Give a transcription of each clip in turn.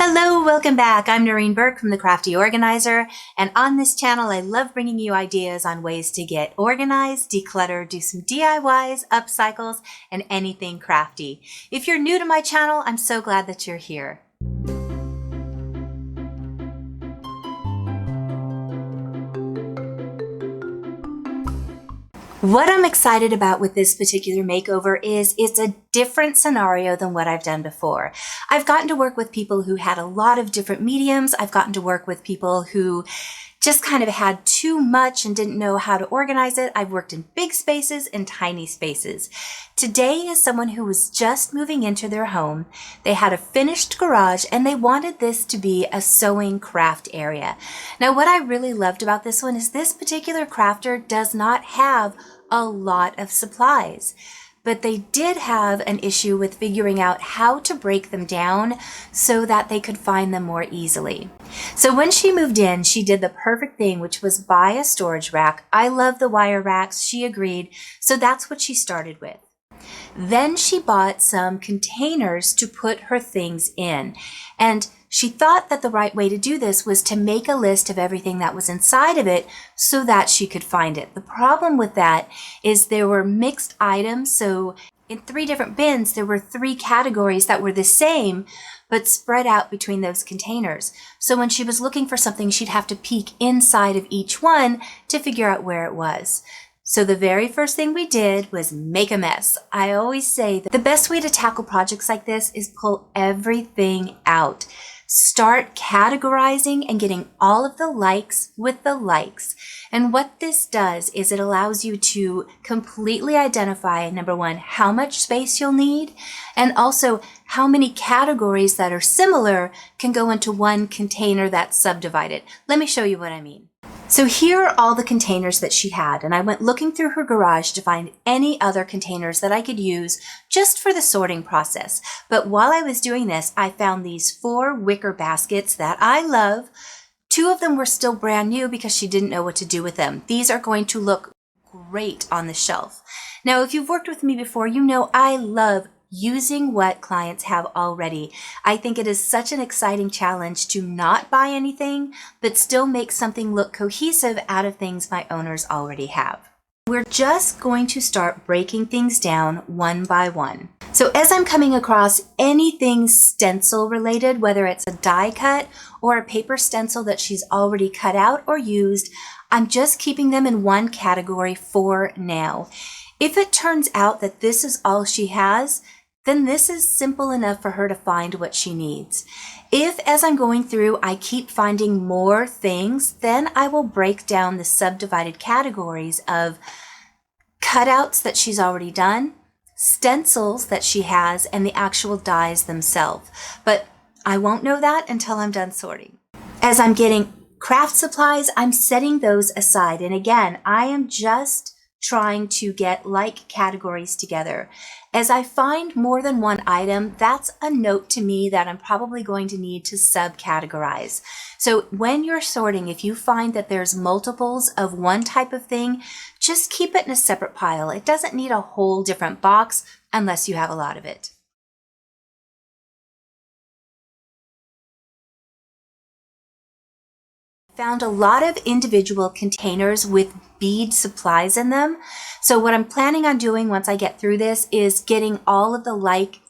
Hello, welcome back. I'm Noreen Burke from The Crafty Organizer, and on this channel I love bringing you ideas on ways to get organized, declutter, do some DIYs, upcycles, and anything crafty. If you're new to my channel, I'm so glad that you're here. What I'm excited about with this particular makeover is it's a different scenario than what I've done before. I've gotten to work with people who had a lot of different mediums. I've gotten to work with people who just kind of had too much and didn't know how to organize it. I've worked in big spaces and tiny spaces. Today is someone who was just moving into their home. They had a finished garage and they wanted this to be a sewing craft area. Now, what I really loved about this one is this particular crafter does not have a lot of supplies, but they did have an issue with figuring out how to break them down so that they could find them more easily. So when she moved in, she did the perfect thing, which was buy a storage rack. I love the wire racks. She agreed. So that's what she started with. Then she bought some containers to put her things in. And she thought that the right way to do this was to make a list of everything that was inside of it so that she could find it. The problem with that is there were mixed items. So in 3 different bins, there were 3 categories that were the same, but spread out between those containers. So when she was looking for something, she'd have to peek inside of each one to figure out where it was. So the very first thing we did was make a mess. I always say that the best way to tackle projects like this is pull everything out. Start categorizing and getting all of the likes with the likes. And what this does is it allows you to completely identify, number one, how much space you'll need, and also how many categories that are similar can go into one container that's subdivided. Let me show you what I mean. So here are all the containers that she had, and I went looking through her garage to find any other containers that I could use just for the sorting process. But while I was doing this, I found these 4 wicker baskets that I love. 2 of them were still brand new because she didn't know what to do with them. These are going to look great on the shelf. Now, if you've worked with me before, you know I love using what clients have already. I think it is such an exciting challenge to not buy anything, but still make something look cohesive out of things my owners already have. We're just going to start breaking things down one by one. So as I'm coming across anything stencil related, whether it's a die cut or a paper stencil that she's already cut out or used, I'm just keeping them in one category for now. If it turns out that this is all she has, then this is simple enough for her to find what she needs. If, as I'm going through, I keep finding more things, then I will break down the subdivided categories of cutouts that she's already done, stencils that she has, and the actual dies themselves. But I won't know that until I'm done sorting. As I'm getting craft supplies, I'm setting those aside. And again, I am just trying to get like categories together. As I find more than one item, that's a note to me that I'm probably going to need to subcategorize. So when you're sorting, if you find that there's multiples of one type of thing, just keep it in a separate pile. It doesn't need a whole different box unless you have a lot of it. Found a lot of individual containers with bead supplies in them. So what I'm planning on doing once I get through this is getting all of the like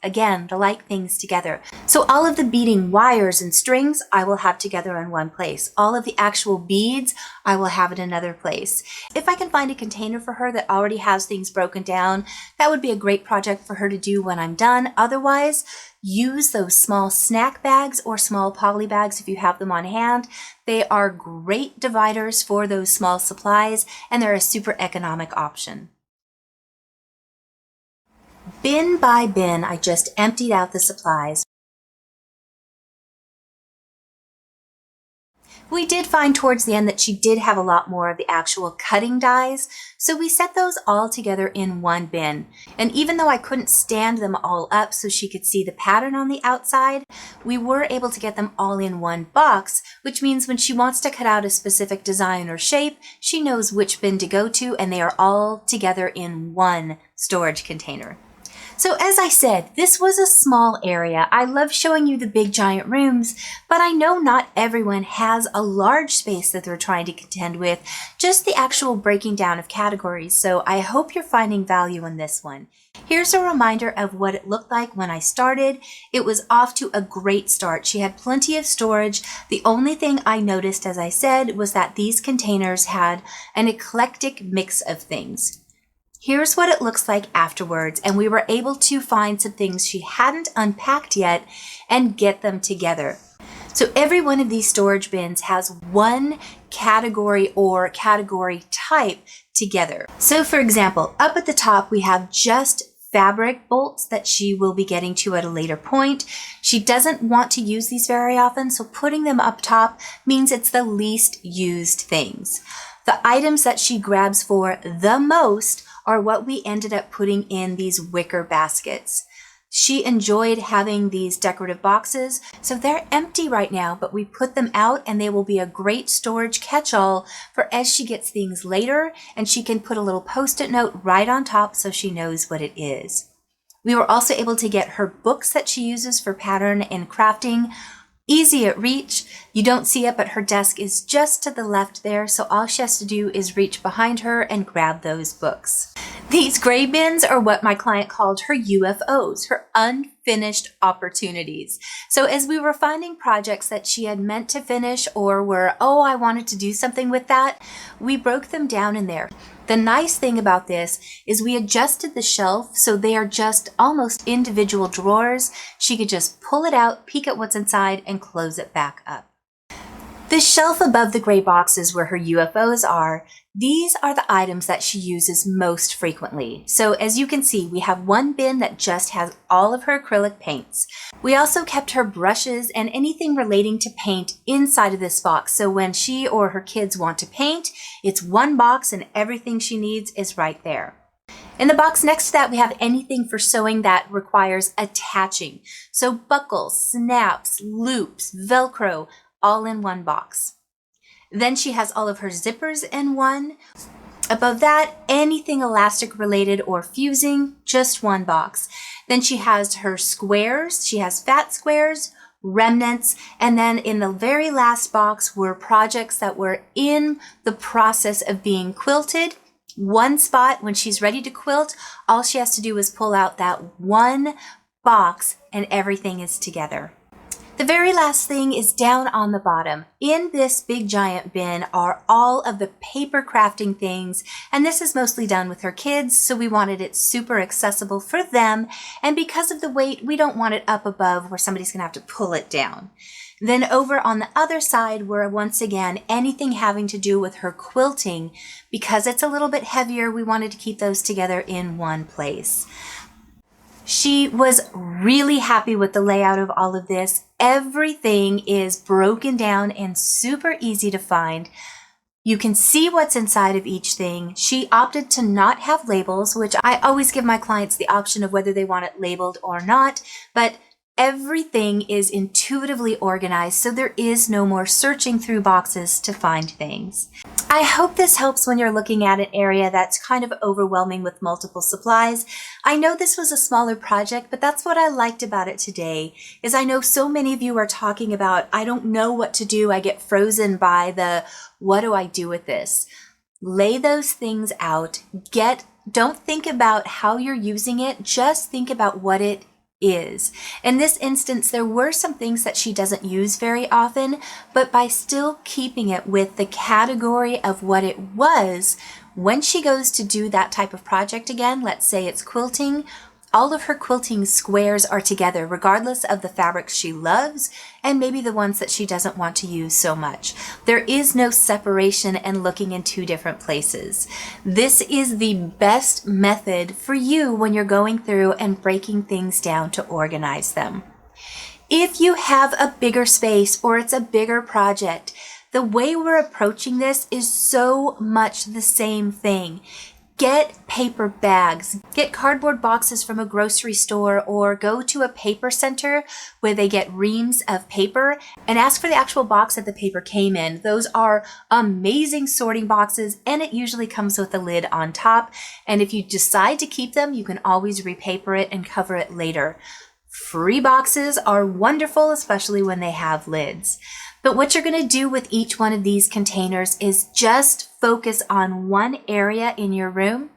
things together. So all of the beading wires and strings I will have together in one place. All of the actual beads I will have in another place. If I can find a container for her that already has things broken down, that would be a great project for her to do when I'm done. Otherwise, use those small snack bags or small poly bags if you have them on hand. They are great dividers for those small supplies, and they're a super economic option. Bin by bin, I just emptied out the supplies. We did find towards the end that she did have a lot more of the actual cutting dies, so we set those all together in one bin. And even though I couldn't stand them all up so she could see the pattern on the outside, we were able to get them all in one box, which means when she wants to cut out a specific design or shape, she knows which bin to go to, and they are all together in one storage container. So as I said, this was a small area. I love showing you the big giant rooms, but I know not everyone has a large space that they're trying to contend with, just the actual breaking down of categories. So I hope you're finding value in this one. Here's a reminder of what it looked like when I started. It was off to a great start. She had plenty of storage. The only thing I noticed, as I said, was that these containers had an eclectic mix of things. Here's what it looks like afterwards, and we were able to find some things she hadn't unpacked yet and get them together. So every one of these storage bins has one category or category type together. So for example, up at the top, we have just fabric bolts that she will be getting to at a later point. She doesn't want to use these very often, so putting them up top means it's the least used things. The items that she grabs for the most are what we ended up putting in these wicker baskets. She enjoyed having these decorative boxes, so they're empty right now, but we put them out and they will be a great storage catch-all for as she gets things later, and she can put a little post-it note right on top so she knows what it is. We were also able to get her books that she uses for pattern and crafting. Easy at reach. You don't see it, but her desk is just to the left there, so all she has to do is reach behind her and grab those books. These gray bins are what my client called her UFOs, her unfinished opportunities. So as we were finding projects that she had meant to finish or were, oh, I wanted to do something with that, we broke them down in there. The nice thing about this is we adjusted the shelf so they are just almost individual drawers. She could just pull it out, peek at what's inside, and close it back up. The shelf above the gray boxes where her UFOs are, these are the items that she uses most frequently. So as you can see, we have one bin that just has all of her acrylic paints. We also kept her brushes and anything relating to paint inside of this box. So when she or her kids want to paint, it's one box and everything she needs is right there. In the box next to that, we have anything for sewing that requires attaching. So buckles, snaps, loops, Velcro, all in one box. Then she has all of her zippers in one. Above that, anything elastic related or fusing, just one box. Then she has her squares. She has fat squares, remnants, and then in the very last box were projects that were in the process of being quilted. One spot when she's ready to quilt, all she has to do is pull out that one box and everything is together. The very last thing is down on the bottom. In this big giant bin are all of the paper crafting things, and this is mostly done with her kids, so we wanted it super accessible for them, and because of the weight, we don't want it up above where somebody's gonna have to pull it down. Then over on the other side were once again anything having to do with her quilting. Because it's a little bit heavier, we wanted to keep those together in one place. She was really happy with the layout of all of this. Everything is broken down and super easy to find. You can see what's inside of each thing. She opted to not have labels, which I always give my clients the option of whether they want it labeled or not, but everything is intuitively organized, so there is no more searching through boxes to find things. I hope this helps when you're looking at an area that's kind of overwhelming with multiple supplies. I know this was a smaller project, but that's what I liked about it today, is I know so many of you are talking about, I don't know what to do, I get frozen by the, what do I do with this? Lay those things out. Don't think about how you're using it, just think about what it is. In this instance, there were some things that she doesn't use very often, but by still keeping it with the category of what it was, when she goes to do that type of project again, let's say it's quilting, all of her quilting squares are together, regardless of the fabrics she loves and maybe the ones that she doesn't want to use so much. There is no separation and looking in two different places. This is the best method for you when you're going through and breaking things down to organize them. If you have a bigger space or it's a bigger project, the way we're approaching this is so much the same thing. Get paper bags, get cardboard boxes from a grocery store, or go to a paper center where they get reams of paper and ask for the actual box that the paper came in. Those are amazing sorting boxes, and it usually comes with a lid on top. And if you decide to keep them, you can always repaper it and cover it later. Free boxes are wonderful, especially when they have lids. But what you're going to do with each one of these containers is just focus on one area in your room,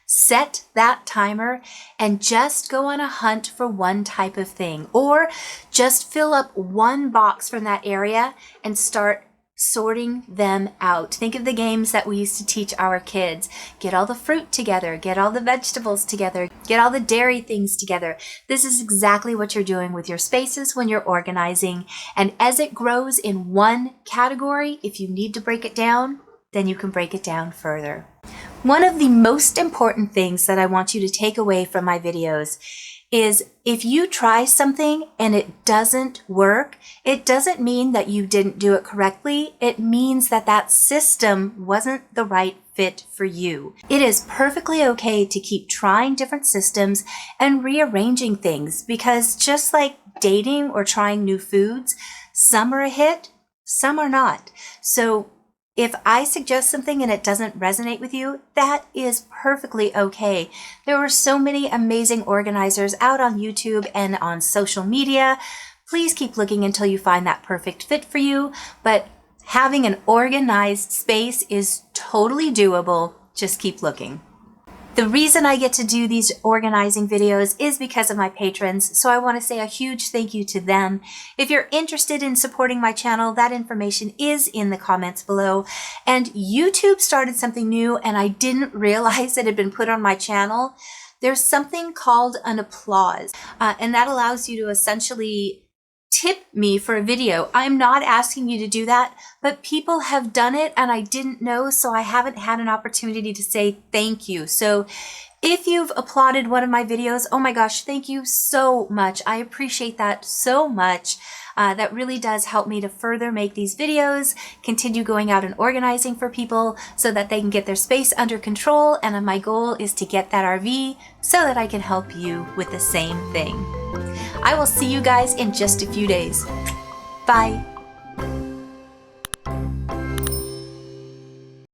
set that timer, and just go on a hunt for one type of thing. Or just fill up one box from that area and start sorting them out. Think of the games that we used to teach our kids. Get all the fruit together, get all the vegetables together, get all the dairy things together. This is exactly what you're doing with your spaces when you're organizing. And as it grows in one category, if you need to break it down, then you can break it down further. One of the most important things that I want you to take away from my videos is if you try something and it doesn't work, it doesn't mean that you didn't do it correctly. It means that that system wasn't the right fit for you. It is perfectly okay to keep trying different systems and rearranging things, because just like dating or trying new foods, some are a hit, some are not. So if I suggest something and it doesn't resonate with you, that is perfectly okay. There are so many amazing organizers out on YouTube and on social media. Please keep looking until you find that perfect fit for you. But having an organized space is totally doable. Just keep looking. The reason I get to do these organizing videos is because of my patrons, so I want to say a huge thank you to them. If you're interested in supporting my channel, that information is in the comments below. And YouTube started something new, and I didn't realize it had been put on my channel. There's something called an applause, and that allows you to essentially tip me for a video. I'm not asking you to do that, but people have done it and I didn't know, so I haven't had an opportunity to say thank you. So if you've applauded one of my videos, oh my gosh, thank you so much. I appreciate that so much. That really does help me to further make these videos, continue going out and organizing for people so that they can get their space under control. And my goal is to get that RV so that I can help you with the same thing. I will see you guys in just a few days. Bye.